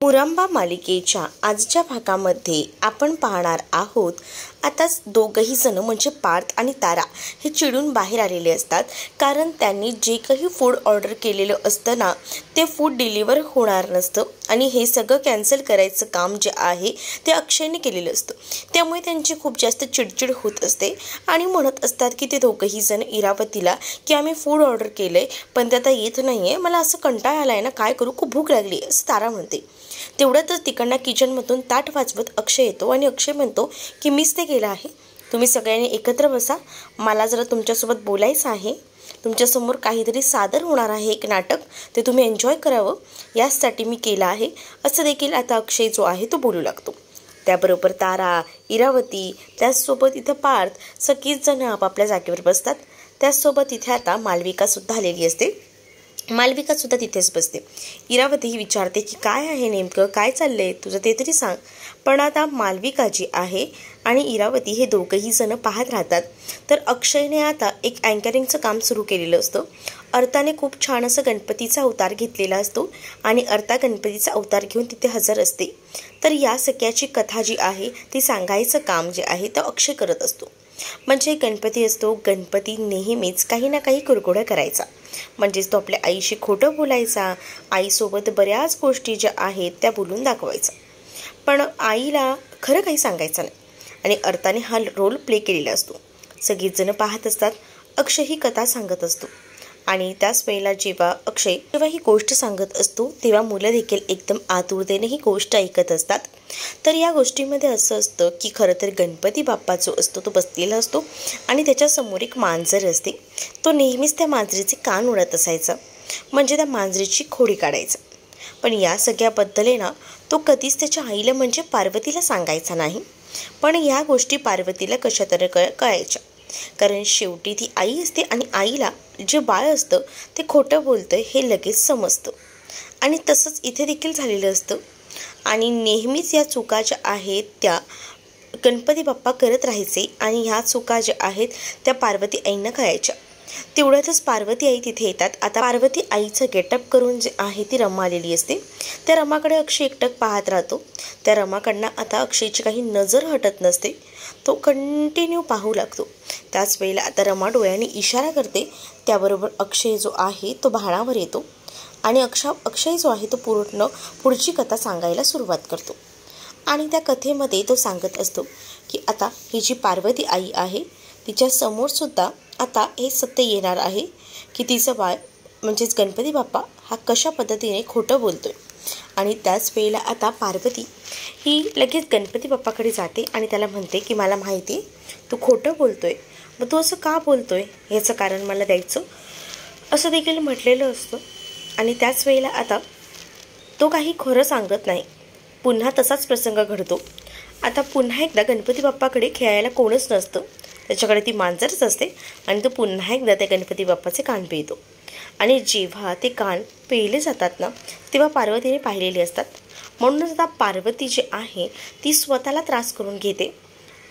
मुरंबा मालिकेच्या आजच्या भागामध्ये आपण पाहणार आहोत. आताच दोघंही जण म्हणजे पार्थ आणि तारा हे चिडून बाहेर आलेले असतात, कारण त्यांनी जे काही फूड ऑर्डर केलेलं असतं ना, ते फूड डिलिव्हर होणार नसतं आणि हे सगळं कॅन्सल करायचं काम जे आहे ते अक्षयने केलेलं असतं. त्यामुळे त्यांची खूप जास्त चिडचिड होत असते आणि म्हणत असतात की ते दोघंही जण इरावतीला की आम्ही फूड ऑर्डर केलं आहे, पण ते आता येत नाही आहे, मला असं कंटाळा आला आहे ना, काय करू, खूप भूक लागली असं तारा म्हणते. तेवढ्यातच तिकडनं किचनमधून ताट वाजवत अक्षय येतो आणि अक्षय म्हणतो की मीच ते केलं आहे, तुम्ही सगळ्यांनी एकत्र बसा, मला जरा तुमच्यासोबत बोलायचं आहे, तुमच्यासमोर काहीतरी सादर होणार आहे, एक नाटक, ते तुम्ही एन्जॉय करावं यासाठी मी केलं आहे, असं देखील आता अक्षय जो आहे तो बोलू लागतो. त्याबरोबर तारा, इरावती, त्याचसोबत इथं पार्थ सगळीच जण आपापल्या जागेवर बसतात. त्याचसोबत इथे आता मालविकासुद्धा आलेली असते. मालविकासुद्धा तिथेच बसते. इरावतीही विचारते की काय आहे नेमकं, काय चाललंय तुझं ते तरी सांग. पण आता मालविका जी आहे आणि इरावती हे दोघंही जण पाहत राहतात. तर अक्षयने आता एक अँकरिंगचं काम सुरू केलेलं असतं. अर्थाने खूप छान असं गणपतीचा अवतार घेतलेला असतो आणि अर्था गणपतीचा अवतार घेऊन तिथे हजर असते. तर या सगळ्याची कथा जी आहे ती सांगायचं काम जे आहे ते अक्षय करत असतो. म्हणजे गणपती असतो, गणपती नेहमीच काही ना काही कुरघोड्या करायचा, म्हणजेच तो आपल्या आईशी खोटं बोलायचा, आईसोबत बऱ्याच गोष्टी ज्या आहेत त्या बोलून दाखवायचा, पण आईला खरं काही सांगायचं नाही. आणि अर्थाने हा रोल प्ले केलेला असतो. सगळीच जण पाहत असतात. अक्षय ही कथा सांगत असतो आणि त्याच वेळेला जेव्हा ही गोष्ट सांगत असतो तेव्हा मुलं देखील एकदम आतुरतेने ही गोष्ट ऐकत असतात. तर या गोष्टीमध्ये असं असतं की खरं तर गणपती बाप्पा जो असतो तो बसलेला असतो आणि त्याच्यासमोर एक मांजर असते. तो नेहमीच त्या मांजरीचे कान उडत असायचा, म्हणजे त्या मांजरीची खोडी काढायचा. पण या सगळ्याबद्दल आहे ना, तो कधीच त्याच्या आईला म्हणजे पार्वतीला सांगायचा नाही. पण या गोष्टी पार्वतीला कशा तरी कळायच्या, कारण शेवटी ती आई असते आणि आईला जे बाळ असतं ते खोटं बोलतं हे लगेच समजतं. आणि तसंच इथे देखील झालेलं असतं. आणि नेहमीच या चुका ज्या आहेत त्या गणपती बाप्पा करत राहायचे आणि ह्या चुका ज्या आहेत त्या पार्वती आईंना कळायच्या. तेवढ्यातच पार्वती आई तिथे येतात. आता पार्वती आईचं गेटअप करून जे आहे ती रमा आलेली असते. त्या रमाकडे अक्षय एकटक पाहत राहतो. त्या रमाकडनं आता अक्षयची काही नजर हटत नसते, तो कंटिन्यू पाहू लागतो. त्याच वेळेला आता रमा डोळ्याने इशारा करते. त्याबरोबर अक्षय जो आहे तो भानावर येतो आणि अक्षय जो आहे तो पुढची कथा सांगायला सुरुवात करतो. आणि त्या कथेमध्ये तो सांगत असतो की आता ही जी पार्वती आई आहे तिच्या समोरसुद्धा आता हे सत्य येणार आहे की तिचं बाळ म्हणजेच गणपती बाप्पा हा कशा पद्धतीने खोटं बोलतोय. आणि त्याच वेळेला आता पार्वती ही लगेच गणपती बाप्पाकडे जाते आणि त्याला म्हणते की मला माहिती आहे तू खोटं बोलतोय, मग तू असं का बोलतोय याचं कारण मला द्यायचं, असं देखील म्हटलेलं असतं. आणि त्याच वेळेला आता तो काही खरं सांगत नाही. पुन्हा तसाच प्रसंग घडतो. आता पुन्हा एकदा गणपती बाप्पाकडे खेळायला कोणच नसतं, त्याच्याकडे ती मांजरच असते आणि तो पुन्हा एकदा त्या गणपती बाप्पाचे कान पिळतो. आणि जेव्हा ते कान पिळले जातात ना, तेव्हा पार्वतीने पाहिलेले असतात. म्हणूनच आता पार्वती जी आहे ती स्वतःला त्रास करून घेते.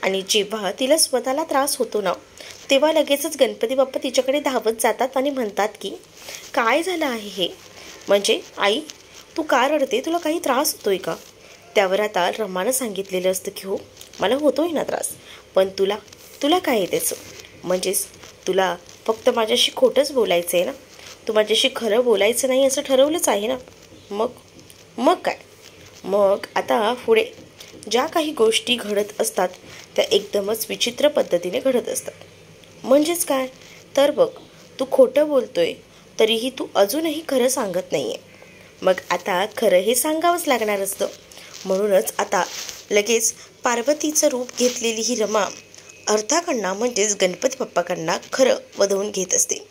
आणि जेव्हा तिला स्वतःला त्रास होतो ना, तेव्हा लगेचच गणपती बाप्पा तिच्याकडे धावत जातात आणि म्हणतात की काय झालं आहे हे, म्हणजे आई तू का रडते, तुला काही त्रास होतोय का. त्यावर आता रमानं सांगितलेलं असतं की हो मला होतोय ना त्रास, पण तुला काय आहे त्याचं, म्हणजेच तुला फक्त माझ्याशी खोटंच बोलायचं आहे ना, तू माझ्याशी खरं बोलायचं नाही असं ठरवलंच आहे ना, मग काय. मग आता पुढे ज्या काही गोष्टी घडत असतात त्या एकदमच विचित्र पद्धतीने घडत असतात. म्हणजेच काय तर बघ, तू खोटं बोलतोय तरीही तू अजूनही खरं सांगत नाही आहे. मग आता खरं हे सांगावंच लागणार असतं. म्हणूनच आता लगेच पार्वतीचं रूप घेतलेली ही रमा अर्थाकडनं म्हणजेच गणपती बाप्पाकडनं खरं वधवून घेत असते.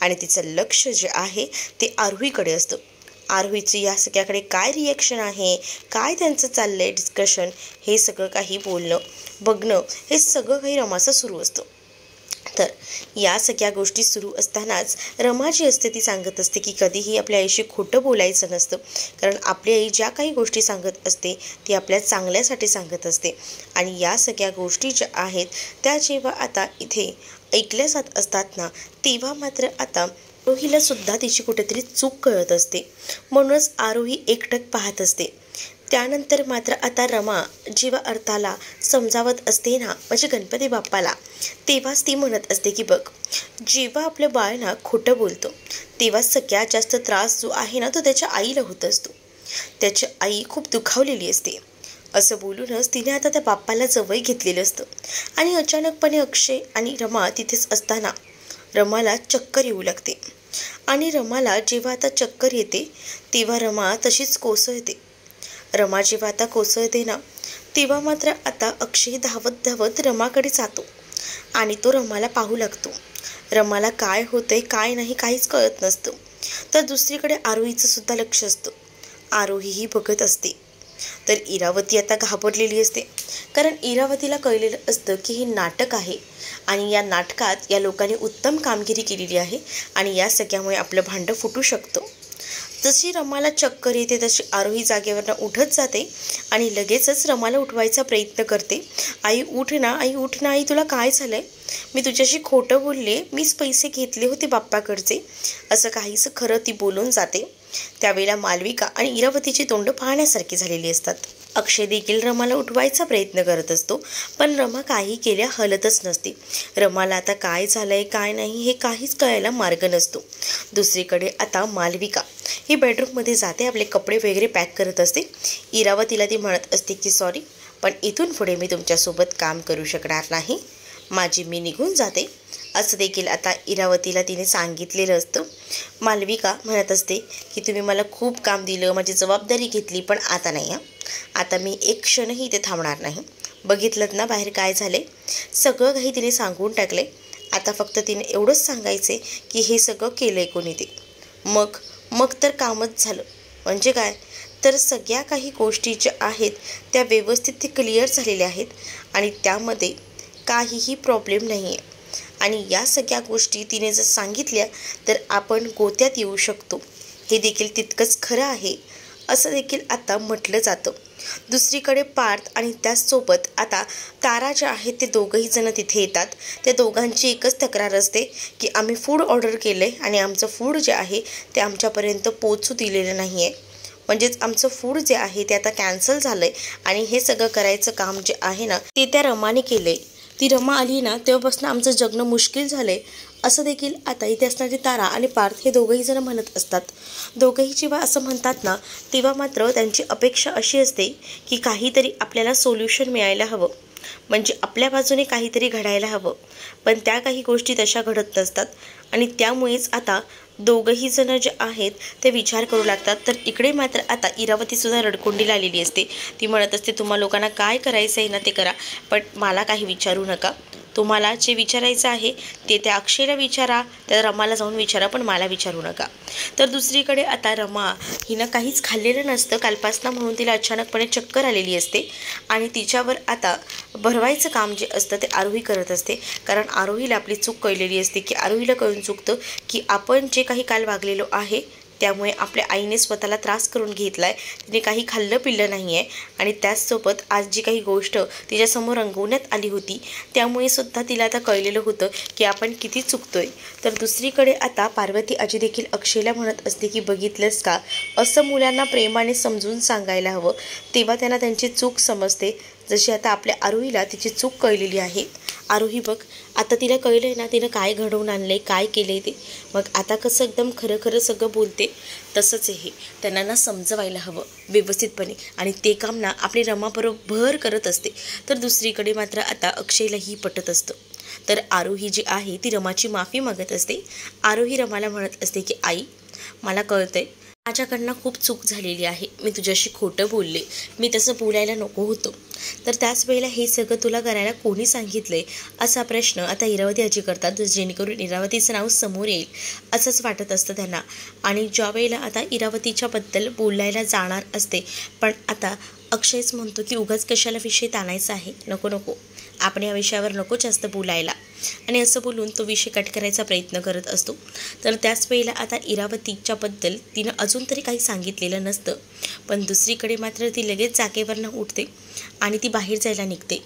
आणि तिचं लक्ष जे आहे ते आरोहीकडे असतं. आरोहीचं या सगळ्याकडे काय रिॲक्शन आहे, काय त्यांचं चाललं आहे डिस्कशन, हे सगळं काही बोलणं बघणं हे सगळं काही रमाचं सुरू असतं. तर या सगळ्या गोष्टी सुरू असतानाच रमा जी असते ती सांगत असते की कधीही आपल्या आईशी खोटं बोलायचं नसतं, कारण आपली आई ज्या काही गोष्टी सांगत असते ती आपल्या चांगल्यासाठी सांगत असते. आणि या सगळ्या गोष्टी ज्या आहेत त्या जेव्हा आता इथे ऐकल्या जात असतात ना, तेव्हा मात्र आता आरोहीला सुद्धा तिची कुठेतरी चूक कळत असते. म्हणूनच आरोही एकटक पाहत असते त्यानंतर मात्र आता रमा जेव्हा अर्थाला समजावत असते ना, म्हणजे गणपती बाप्पाला, तेव्हाच ती म्हणत असते की बघ, जेव्हा आपलं बाळ ना खोटं बोलतो तेव्हा सगळ्यात जास्त त्रास जो आहे ना तो त्याच्या आईला होत असतो. त्याची आई खूप दुखावलेली असते. असं बोलूनच तिने आता त्या बाप्पाला जवळ घेतलेलं असतं. आणि अचानकपणे अक्षय आणि रमा तिथेच असताना रमाला चक्कर येऊ लागते. आणि रमाला जेव्हा आता चक्कर येते तेव्हा रमा तशीच कोसळते. रमा जेव्हा आता कोसळते ना, तेव्हा मात्र आता अक्षय धावत धावत रमाकडे जातो आणि तो रमाला पाहू लागतो. रमाला काय होतंय काय नाही काहीच कळत नसतं. तर दुसरीकडे आरोहीचं सुद्धा लक्ष असतं. आरोहीही बघत असते. तर इरावती आता घाबरलेली असते, कारण इरावतीला कळलेलं असतं की हे नाटक आहे आणि या नाटकात या लोकांनी उत्तम कामगिरी केलेली आहे आणि या सगळ्यामुळे आपलं भांडं फुटू शकतं. जशी रमाला चक्कर येते तशी आरोही जागेवरनं उठत जाते आणि लगेचच रमाला उठवायचा प्रयत्न करते. आई उठ ना, आई उठ ना, आई तुला काय झालंय? मी तुझ्याशी खोटं बोलले, मीच पैसे घेतले होते बाप्पाकडचे, असं काहीसं खरं ती बोलून जाते. त्यावेळेला मालविका आणि इरावतीची तोंड पाहण्यासारखी झालेली असतात. अक्षय देखील रमाला उठवायचा प्रयत्न करत असतो, पण रमा काही केल्या हलतच नसते. रमाला आता काय झालंय काय नाही हे काहीच कळायला मार्ग नसतो. दुसरीकडे आता मालविका ही बेडरूममध्ये जाते, आपले कपडे वगैरे पॅक करत असते. इरावतीला ती म्हणत असते की सॉरी, पण इथून पुढे मी तुमच्यासोबत काम करू शकणार नाही, माझी मी निघून जाते, असं देखील आता इरावतीला तिने सांगितलेलं असतं. मालविका म्हणत असते की तुम्ही मला खूप काम दिलं, माझी जबाबदारी घेतली, पण आता नाही हां, आता मी एक क्षणही इथे थांबणार नाही. बघितलं ना बाहेर काय झाले, सगळं काही तिने सांगून टाकले. आता फक्त तिने एवढंच सांगायचे की हे सगळं केलंय कोणी ते. मग तर कामच झालं. म्हणजे काय तर सगळ्या काही गोष्टी ज्या आहेत त्या व्यवस्थित ते क्लिअर झालेल्या आहेत आणि त्यामध्ये काहीही प्रॉब्लेम नाही आहे. आणि या सगळ्या गोष्टी तिने जर सांगितल्या तर आपण गोत्यात येऊ शकतो, हे देखील तितकंच खरं आहे असं देखील आता म्हटलं जातं. दुसरीकडे पार्थ आणि त्याचसोबत आता तारा ज्या आहेत ते दोघंही जण तिथे येतात. त्या दोघांची एकच तक्रार असते की आम्ही फूड ऑर्डर केलं आहे आणि आमचं फूड जे आहे ते आमच्यापर्यंत पोचू दिलेलं नाही आहे. म्हणजेच आमचं फूड जे आहे ते आता कॅन्सल झालं आहे आणि हे सगळं करायचं काम जे आहे ना ते त्या रमाने केलं आहे. ती रमा आली ना तेव्हापासून आमचं जगणं मुश्किल झालं आहे, असं देखील आता इथे असणारी तारा आणि पार्थ हे दोघंही जण म्हणत असतात. दोघंही जेव्हा असं म्हणतात ना तेव्हा मात्र त्यांची अपेक्षा अशी असते की काहीतरी आपल्याला सोल्युशन मिळायला हवं, म्हणजे आपल्या बाजूने काहीतरी घडायला हवं. पण त्या काही गोष्टी तशा घडत नसतात आणि त्यामुळेच आता दोघंही जण जे आहेत ते विचार करू लागतात. तर इकडे मात्र आता इरावतीसुद्धा रडकुंडीला आलेली असते. ती म्हणत असते तुम्हा लोकांना काय करायचं आहे ना ते करा, पण मला काही विचारू नका. तुम्हाला जे विचारायचं आहे ते त्या अक्षयला विचारा, त्या रमाला जाऊन विचारा, पण मला विचारू नका. तर दुसरीकडे आता रमा हिनं काहीच खाल्लेलं नसतं कालपासनं, म्हणून तिला अचानकपणे चक्कर आलेली असते आणि तिच्यावर आता भरवायचं काम जे असतं ते आरोही करत असते. कारण आरोहीला आपली चूक कळलेली असते की आरोहीला कळून चुकतं की आपण जे काही काल वागलेलो आहे त्यामुळे आपल्या आईने स्वतःला त्रास करून घेतला आहे, तिने काही खाल्लं पिल्लं नाही आहे आणि त्याचसोबत आज जी काही गोष्ट तिच्यासमोर रंगवण्यात आली होती त्यामुळे सुद्धा तिला आता कळलेलं होतं की आपण किती चुकतोय. तर दुसरीकडे आता पार्वती आजी देखील अक्षयला म्हणत असते की बघितलंस का, असं मुलांना प्रेमाने समजून सांगायला हवं, तेव्हा त्यांना त्यांची चूक समजते. जशी आता आपल्या आरोहीला तिची चूक कळलेली आहे. आरोही बघ, आता तिला कळलं आहे ना तिनं काय घडवून आणलं आहे, काय केलं आहे ते, मग आता कसं एकदम खरं खरं सगळं बोलते. तसंच हे त्यांना ना समजवायला हवं व्यवस्थितपणे आणि ते काम ना आपली रमाबरोबर करत असते. तर दुसरीकडे मात्र आता अक्षयलाही पटत असतं. तर आरोही जी आहे ती रमाची माफी मागत असते. आरोही रमाला म्हणत असते की आई, मला कळतंय माझ्याकडनं खूप चूक झालेली आहे, मी तुझ्याशी खोटं बोलले, मी तसं बोलायला नको होतं. तर त्याच वेळेला हे सगळं तुला करायला कोणी सांगितलंय असा प्रश्न आता इरावती आजी करतात, जेणेकरून इरावतीचं नाव समोर येईल असंच वाटत असतं त्यांना. आणि ज्या वेळेला आता इरावतीच्याबद्दल बोलायला जाणार असते, पण आता अक्षयच म्हणतो की उगाच कशाला विषय ताणायचा आहे, नको नको, आपण या विषयावर नको जास्त बोलायला, आणि असं बोलून तो विषय कट करायचा प्रयत्न करत असतो. तर त्याच वेळेला आता इरावतीच्याबद्दल तिनं अजून तरी काही सांगितलेलं नसतं, पण दुसरीकडे मात्र ती लगेच जागेवरनं उठते आणि ती बाहेर जायला निघते.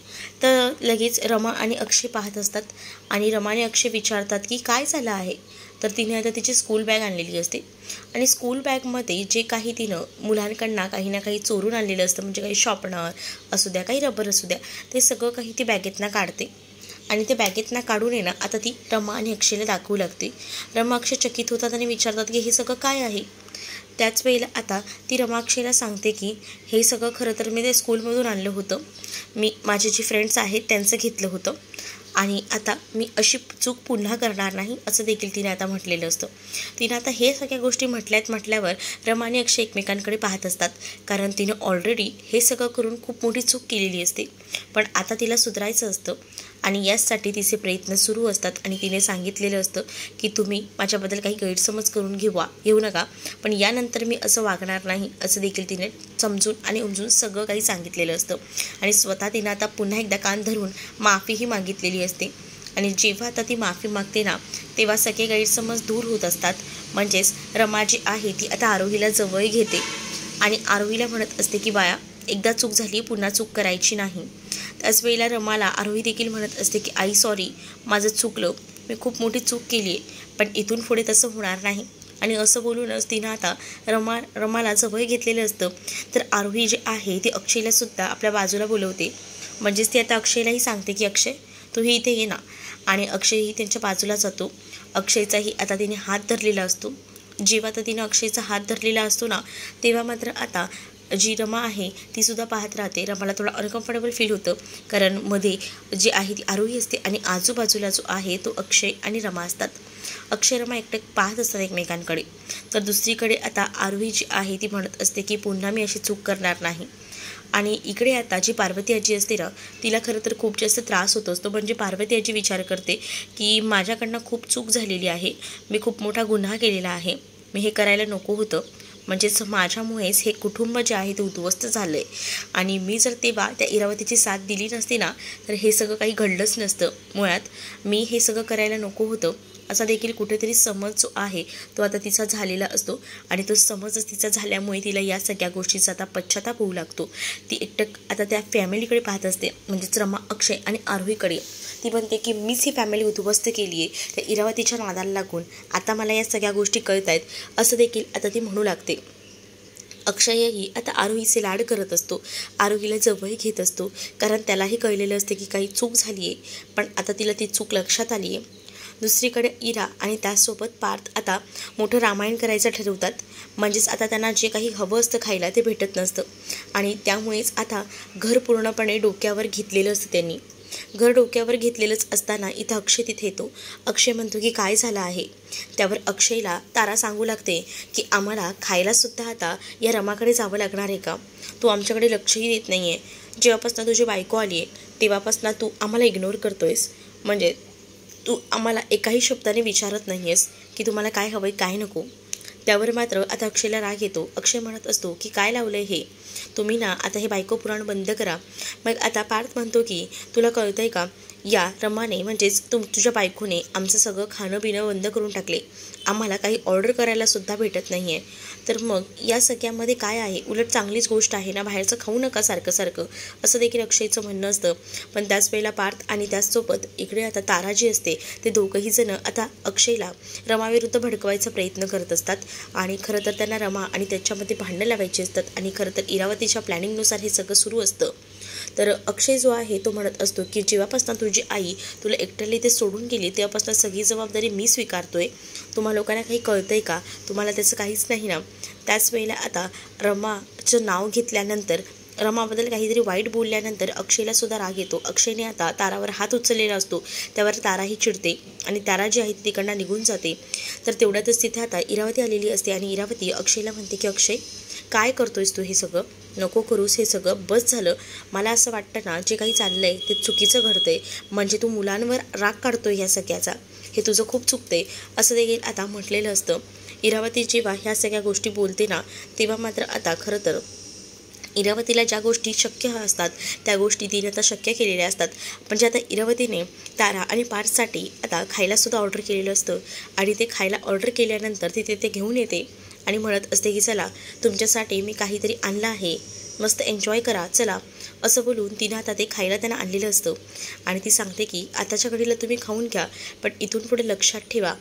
तर लगेच रमा आणि अक्षय पाहत असतात आणि रमा आणि अक्षय विचारतात की काय झालं आहे, तर तिने आता तिची स्कूल बॅग आणलेली असते आणि स्कूल बॅगमध्ये जे काही तिनं मुलांकडनं काही ना काही चोरून आणलेलं असतं, म्हणजे काही शॉर्पनर असू द्या, काही रबर असू द्या, ते सगळं काही ती बॅगेतनं काढते आणि ते बॅगेतनं काढून आहे ना आता ती रमा आणि अक्षयला दाखवू लागते. रमा अक्षय चकित होतात आणि विचारतात की हे सगळं काय आहे. त्याच वेळेला आता ती रमा अक्षयला सांगते की हे सगळं खरं तर मी ते स्कूलमधून आणलं होतं, मी माझे जे फ्रेंड्स आहेत त्यांचं घेतलं होतं आणि आता मी अशी चूक पुन्हा करणार नाही असं देखील तिने आता म्हटलेलं असतं. तिने आता हे सगळ्या गोष्टी म्हटल्यावर रमा आणि अक्षय एकमेकांकडे पाहत असतात, कारण तिने ऑलरेडी हे सगळं करून खूप मोठी चूक केलेली असते, पण आता तिला सुधारायचं असतं आणि याचसाठी तिचे प्रयत्न सुरू असतात. आणि तिने सांगितलेलं असतं की तुम्ही माझ्याबद्दल काही गैरसमज करून घेऊ नका, पण यानंतर मी असं वागणार नाही असं देखील तिने समजून आणि उमजून सगळं काही सांगितलेलं असतं. आणि स्वतः तिनं आता पुन्हा एकदा कान धरून माफीही मागितलेली असते. आणि जेव्हा आता ती माफी मागते ना तेव्हा सगळे गैरसमज दूर होत असतात. म्हणजेच रमा जी आहे ती आता आरोहीला जवळ घेते आणि आरोहीला म्हणत असते की बाया, एकदा चूक झाली, पुन्हा चूक करायची नाही. त्याच वेळेला रमाला आरोही देखील म्हणत असते की आई सॉरी, माझं चुकलं, मी खूप मोठी चूक केली आहे, पण इथून पुढे तसं होणार नाही. आणि असं बोलूनच तिनं आता रमाला जवळ घेतलेलं असतं. तर आरोही जे आहे ती अक्षयलासुद्धा आपल्या बाजूला बोलवते. म्हणजेच ती आता अक्षयलाही सांगते की अक्षय तूही इथे ये ना. आणि अक्षयही त्यांच्या बाजूला जातो. अक्षयचाही आता तिने हात धरलेला असतो. जेव्हा आता तिने अक्षयचा हात धरलेला असतो ना तेव्हा मात्र आता जी रमा आहे तीसुद्धा पाहत राहते. रमाला थोडा अनकम्फर्टेबल फील होतं, कारण मध्ये जी आहे ती आरोही असते आणि आजूबाजूला जो आहे तो अक्षय आणि रमा असतात. अक्षय रमा एकटक पाहत असतात एकमेकांकडे. तर दुसरीकडे आता आरोही जी आहे ती म्हणत असते की पुन्हा मी अशी चूक करणार नाही. आणि इकडे आता जी पार्वती आजी असते ना तिला खरं तर खूप जास्त त्रास होत असतो. म्हणजे पार्वती आजी विचार करते की माझ्याकडनं खूप चूक झालेली आहे, मी खूप मोठा गुन्हा केलेला आहे, मी हे करायला नको होतं. म्हणजेच माझ्यामुळेच हे कुटुंब जे आहे ते उद्ध्वस्त झालं आहे आणि मी जर तेव्हा त्या इरावतीची साथ दिली नसती ना तर हे सगळं काही घडलंच नसतं. मुळात मी हे सगळं करायला नको होतं असा देखील कुठेतरी समज जो आहे तो आता तिचा झालेला असतो. आणि तो समजच तिचा झाल्यामुळे तिला या सगळ्या गोष्टीचा आता पश्चाताप होऊ लागतो. ती एकटक आता त्या फॅमिलीकडे पाहत असते, म्हणजेच रमा, अक्षय आणि आरोहीकडे. ती म्हणते की मीच ही फॅमिली उद्ध्वस्त केली आहे त्या इरावतीच्या नादाला लागून, आता मला या सगळ्या गोष्टी कळत आहेत असं देखील आता ती म्हणू लागते. अक्षयही आता आरोहीचे लाड करत असतो, आरोहीला जवळ घेत असतो, कारण त्यालाही कळलेलं असते की काही चूक झाली आहे, पण आता तिला ती चूक लक्षात आली आहे. दुसरीकडे इरा आणि त्याचसोबत पार्थ आता मोठं रामायण करायचं ठरवतात. म्हणजेच आता त्यांना जे काही हवं असतं खायला ते भेटत नसतं आणि त्यामुळेच आता घर पूर्णपणे डोक्यावर घेतलेलं असतं. त्यांनी घर डोक्यावर घेतलेलंच असताना इथं अक्षय तिथे येतो. अक्षय म्हणतो की काय झालं आहे. त्यावर अक्षयला तारा सांगू लागते की आम्हाला खायलासुद्धा आता या रमाकडे जावं लागणार आहे का, तू आमच्याकडे लक्षही देत नाही आहे, जेव्हापासून तुझी बायको आली आहे तेव्हापासून तू आम्हाला इग्नोर करतो आहेस, म्हणजे तू आम्हाला एकाही शब्दाने विचारत नाही आहेस की तुम्हाला काय हवं आहे काय नको. त्यावर मात्र आता अक्षयला राग येतो. अक्षय म्हणत असतो की काय लावलं आहे हे, तुम्ही ना आता हे बायको पुराण बंद करा. मग आता पार्थ म्हणतो की तुला कळतं आहे का, या रमाने म्हणजेच तुझ्या बायकोने आमचं सगळं खाणं पिणं बंद करून टाकले, आम्हाला काही ऑर्डर करायलासुद्धा भेटत नाही आहे. तर मग या सगळ्यामध्ये काय आहे, उलट चांगलीच गोष्ट आहे ना, बाहेरचं खाऊ नका सारखं सारखं असं देखील अक्षयचं म्हणणं असतं. पण त्याच वेळेला पार्थ आणि त्याचसोबत इकडे आता तारा जी असते ते दोघंही जण आता अक्षयला रमाविरुद्ध भडकवायचा प्रयत्न करत असतात. आणि खरं तर त्यांना रमा आणि त्याच्यामध्ये भांडणं लावायची असतात आणि खरं तर इरावतीच्या प्लॅनिंगनुसार हे सगळं सुरू असतं. तर अक्षय जो आहे तो म्हणत असतो की जेव्हापासून तुझी आई तुला एकट्याला इथे सोडून गेली तेव्हापासून सगळी जबाबदारी मी स्वीकारतोय, तुम्हा लोकांना काही कळतंय का, तुम्हाला त्याचं काहीच नाही ना. त्याच वेळेला आता रमाचं नाव घेतल्यानंतर, रमाबद्दल काहीतरी वाईट बोलल्यानंतर अक्षयला सुद्धा राग येतो. अक्षयने आता तारावर हात उचललेला असतो. त्यावर ताराही चिडते आणि तारा जी आहे तिकडनं निघून जाते. तर तेवढ्यातच तिथे आता इरावती आलेली असते आणि इरावती अक्षयला म्हणते की अक्षय काय करतोयस तू, हे सगळं नको करूस, हे सगळं बस झालं. मला असं वाटतं ना जे काही चाललं आहे ते चुकीचं घडतंय, म्हणजे तू मुलांवर राग काढतोय ह्या सगळ्याचा, हे तुझं खूप चुकतंय असं देखील आता म्हटलेलं असतं. इरावती जेव्हा ह्या सगळ्या गोष्टी बोलते ना तेव्हा मात्र आता खरं तर इरावतीला ज्या गोष्टी शक्य असतात त्या गोष्टी तिने आता शक्य केलेल्या असतात. म्हणजे आता इरावतीने तारा आणि पार्थसाठी आता खायलासुद्धा ऑर्डर केलेलं असतं आणि ते खायला ऑर्डर केल्यानंतर तिथे ते घेऊन येते आणि म्हणत असते की चला तुमच्यासाठी मी काहीतरी आणलं आहे, मस्त एन्जॉय करा चला, असं बोलून तिनं आता ते खायला त्यांना आणलेलं असतं आणि ती सांगते की आताच्या घडीला तुम्ही खाऊन घ्या, पण इथून पुढे लक्षात ठेवा,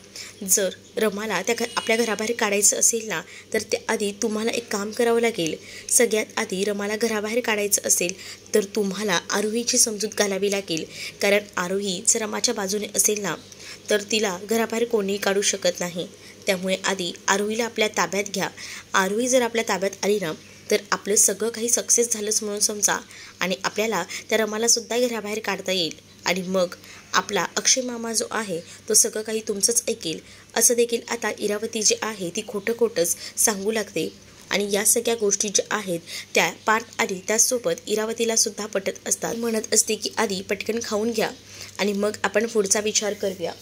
जर रमाला आपल्या घराबाहेर काढायचं असेल ना, तर त्याआधी तुम्हाला एक काम करावं लागेल. सगळ्यात आधी रमाला घराबाहेर काढायचं असेल तर तुम्हाला आरोहीची समजूत घालावी लागेल, कारण आरोही जर रमाच्या बाजूने असेल ना, तर तिला घराबाहेर कोणीही काढू शकत नाही. त्यामुळे आधी आरोहीला आपल्या ताब्यात घ्या. आरोही जर आपल्या ताब्यात आली ना, तर आपलं सगळं काही सक्सेस झालंच म्हणून समजा आणि आपल्याला त्या रमालासुद्धा घराबाहेर काढता येईल आणि मग आपला अक्षय मामा जो आहे तो सगळं काही तुमचंच ऐकेल. असं देखील आता इरावती जी आहे ती खोटंच सांगू लागते आणि या सगळ्या गोष्टी ज्या आहेत त्या पार्थ आणि त्यासोबत इरावतीलासुद्धा पटत असतात. म्हणत असते की आधी पटकन खाऊन घ्या आणि मग आपण पुढचा विचार करूया,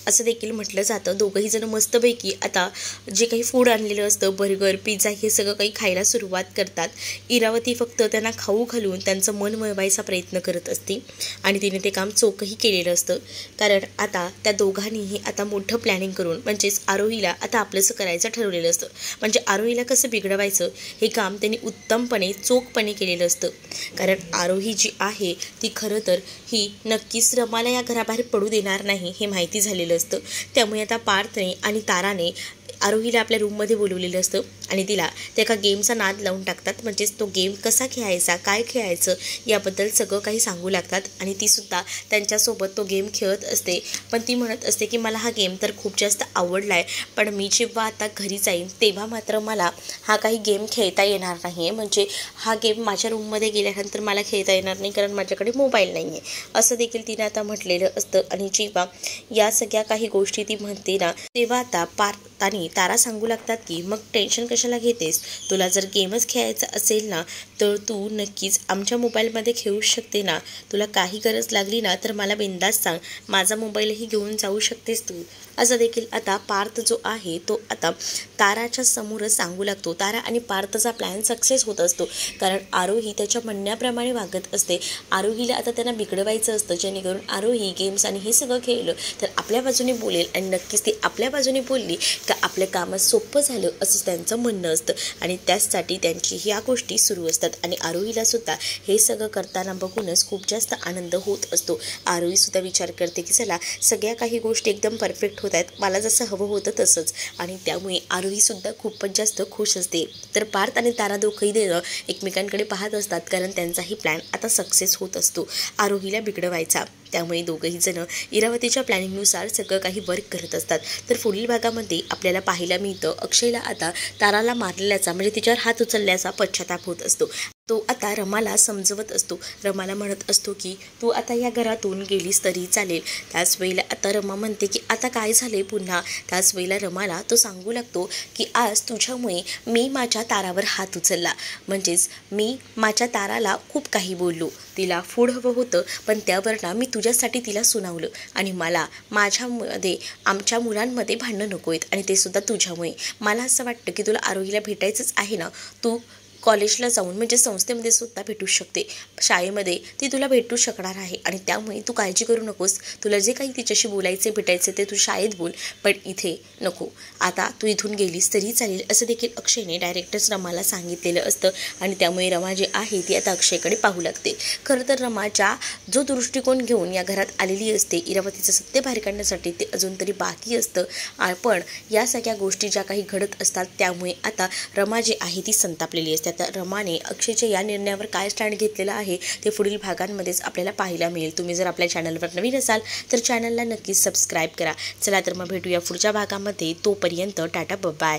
असं देखील म्हटलं जातं. दोघंही जण मस्तपैकी आता जे काही फूड आणलेलं असतं, बर्गर, पिझ्झा, हे सगळं काही खायला सुरुवात करतात. इरावती फक्त त्यांना खाऊ घालून त्यांचं मन मिळवायचा प्रयत्न करत असते आणि तिने ते काम चोखही केलेलं असतं, कारण आता त्या दोघांनीही आता मोठं प्लॅनिंग करून म्हणजेच आरोहीला आता आपलंसं करायचं ठरवलेलं असतं. म्हणजे आरोहीला कसं बिघडवायचं हे काम त्यांनी उत्तमपणे चोखपणे केलेलं असतं, कारण आरोही जी आहे ती खरं तर ही नक्कीच रमाला या घराबाहेर पडू देणार नाही हे माहिती झालेलं असतं. त्यामुळे आता पार्थने आणि ताराने आरोहीला आपल्या रूममध्ये बोलवलेलं असतं आणि तिला त्या एका गेमचा नाद लावून टाकतात. म्हणजेच तो गेम कसा खेळायचा, काय खेळायचं याबद्दल सगळं काही सांगू लागतात आणि तीसुद्धा त्यांच्यासोबत तो गेम खेळत असते. पण ती म्हणत असते की मला हा गेम तर खूप जास्त आवडला आहे, पण मी जेव्हा आता घरी जाईन तेव्हा मात्र मला हा काही गेम खेळता येणार नाही आहे. म्हणजे हा गेम माझ्या रूममध्ये गेल्यानंतर मला खेळता येणार नाही, कारण माझ्याकडे मोबाईल नाही आहे, असं देखील तिने आता म्हटलेलं असतं. आणि जेव्हा या सगळ्या काही गोष्टी ती म्हणते ना, तेव्हा आता पार्थ आणि तारा सांगू लागतात की मग टेन्शन कशाला घेतेस, तुला जर गेमच खेळायचा असेल ना तर तू नक्कीच आमच्या मोबाईलमध्ये खेळू शकते ना, तुला काही गरज लागली ना तर मला बिंदास सांग, माझा मोबाईलही घेऊन जाऊ शकतेस तू, असं देखील आता पार्थ जो आहे तो आता ताराच्या समोरच सांगू लागतो. तारा आणि पार्थचा प्लॅन सक्सेस होत असतो, कारण आरोही त्याच्या म्हणण्याप्रमाणे वागत असते. आरोहीला आता त्यांना बिघडवायचं असतं, जेणेकरून आरोही गेम्स आणि हे सगळं खेळलं तर आपल्या बाजूने बोलेल आणि नक्कीच ती आपल्या बाजूने बोलली का आपलं काम सोपं झालं असं त्यांचं म्हणणं असतं आणि त्याचसाठी त्यांची ह्या गोष्टी सुरू असतात. आणि आरोहीलासुद्धा हे सगळं करताना बघूनच खूप जास्त आनंद होत असतो. आरोहीसुद्धा विचार करते की चला सगळ्या काही गोष्टी एकदम परफेक्ट होत आहेत, मला जसं हवं होतं तसंच, आणि त्यामुळे आरोहीसुद्धा खूपच जास्त खुश असते. तर पार्थ आणि तारा दोघंही देणं एकमेकांकडे पाहत असतात, कारण त्यांचाही प्लॅन आता सक्सेस होत असतो आरोहीला बिघडवायचा. त्यामुळे दोघंही जण इरावतीच्या प्लॅनिंगनुसार सगळं काही वर्क करत असतात. तर पुढील भागामध्ये आपल्याला पाहायला मिळतं अक्षयला आता ताराला मारलेल्याचा म्हणजे तिच्यावर हात उचलल्याचा पश्चाताप होत असतो. तो आता रमाला समजवत असतो. रमाला म्हणत असतो की तू आता या घरातून गेलीस तरी चालेल. त्याच वेळेला आता रमा म्हणते की आता काय झाले पुन्हा. त्याच वेळेला रमाला तो सांगू लागतो की आज तुझ्यामुळे मी माझ्या तारावर हात उचलला, म्हणजेच मी माझ्या ताराला खूप काही बोललो, तिला फूड हवं होतं पण त्यावर ना मी तुझ्यासाठी तिला सुनावलं आणि मला माझ्यामध्ये आमच्या मुलांमध्ये भांडणं नको आहेत आणि ते सुद्धा तुझ्यामुळे. मला असं वाटतं की तुला आरोहीला भेटायचंच आहे ना, तू कॉलेजला जाऊन म्हणजे संस्थेमध्ये सुद्धा भेटू शकते, शाळेमध्ये ती तुला भेटू शकणार आहे आणि त्यामुळे तू काळजी करू नकोस. तुला जे काही तिच्याशी बोलायचे भेटायचे ते तू शाळेत बोल, पण इथे नको. आता तू इथून गेलीस तरी चालेल, असं देखील अक्षयने डायरेक्टच रमाला सांगितलेलं असतं आणि त्यामुळे रमा जी आहे ती आता अक्षयकडे पाहू लागते. खरं तर रमाच्या जो दृष्टिकोन घेऊन या घरात आलेली असते इरावतीचं सत्य बाहेर काढण्यासाठी ते अजून तरी बाकी असतं, पण या सगळ्या गोष्टी ज्या काही घडत असतात त्यामुळे आता रमा जी आहे ती संतापलेली असते. आता रमाने अक्षयच्या या निर्णयावर काय स्टँड घेतलेला आहे ते पुढील भागांमध्येच आपल्याला पाहायला मिळेल. तुम्ही जर आपल्या चॅनलवर नवीन असाल तर चॅनलला नक्कीच सबस्क्राईब करा. चला तर मग भेटूया पुढच्या भागामध्ये. तोपर्यंत टाटा बाय.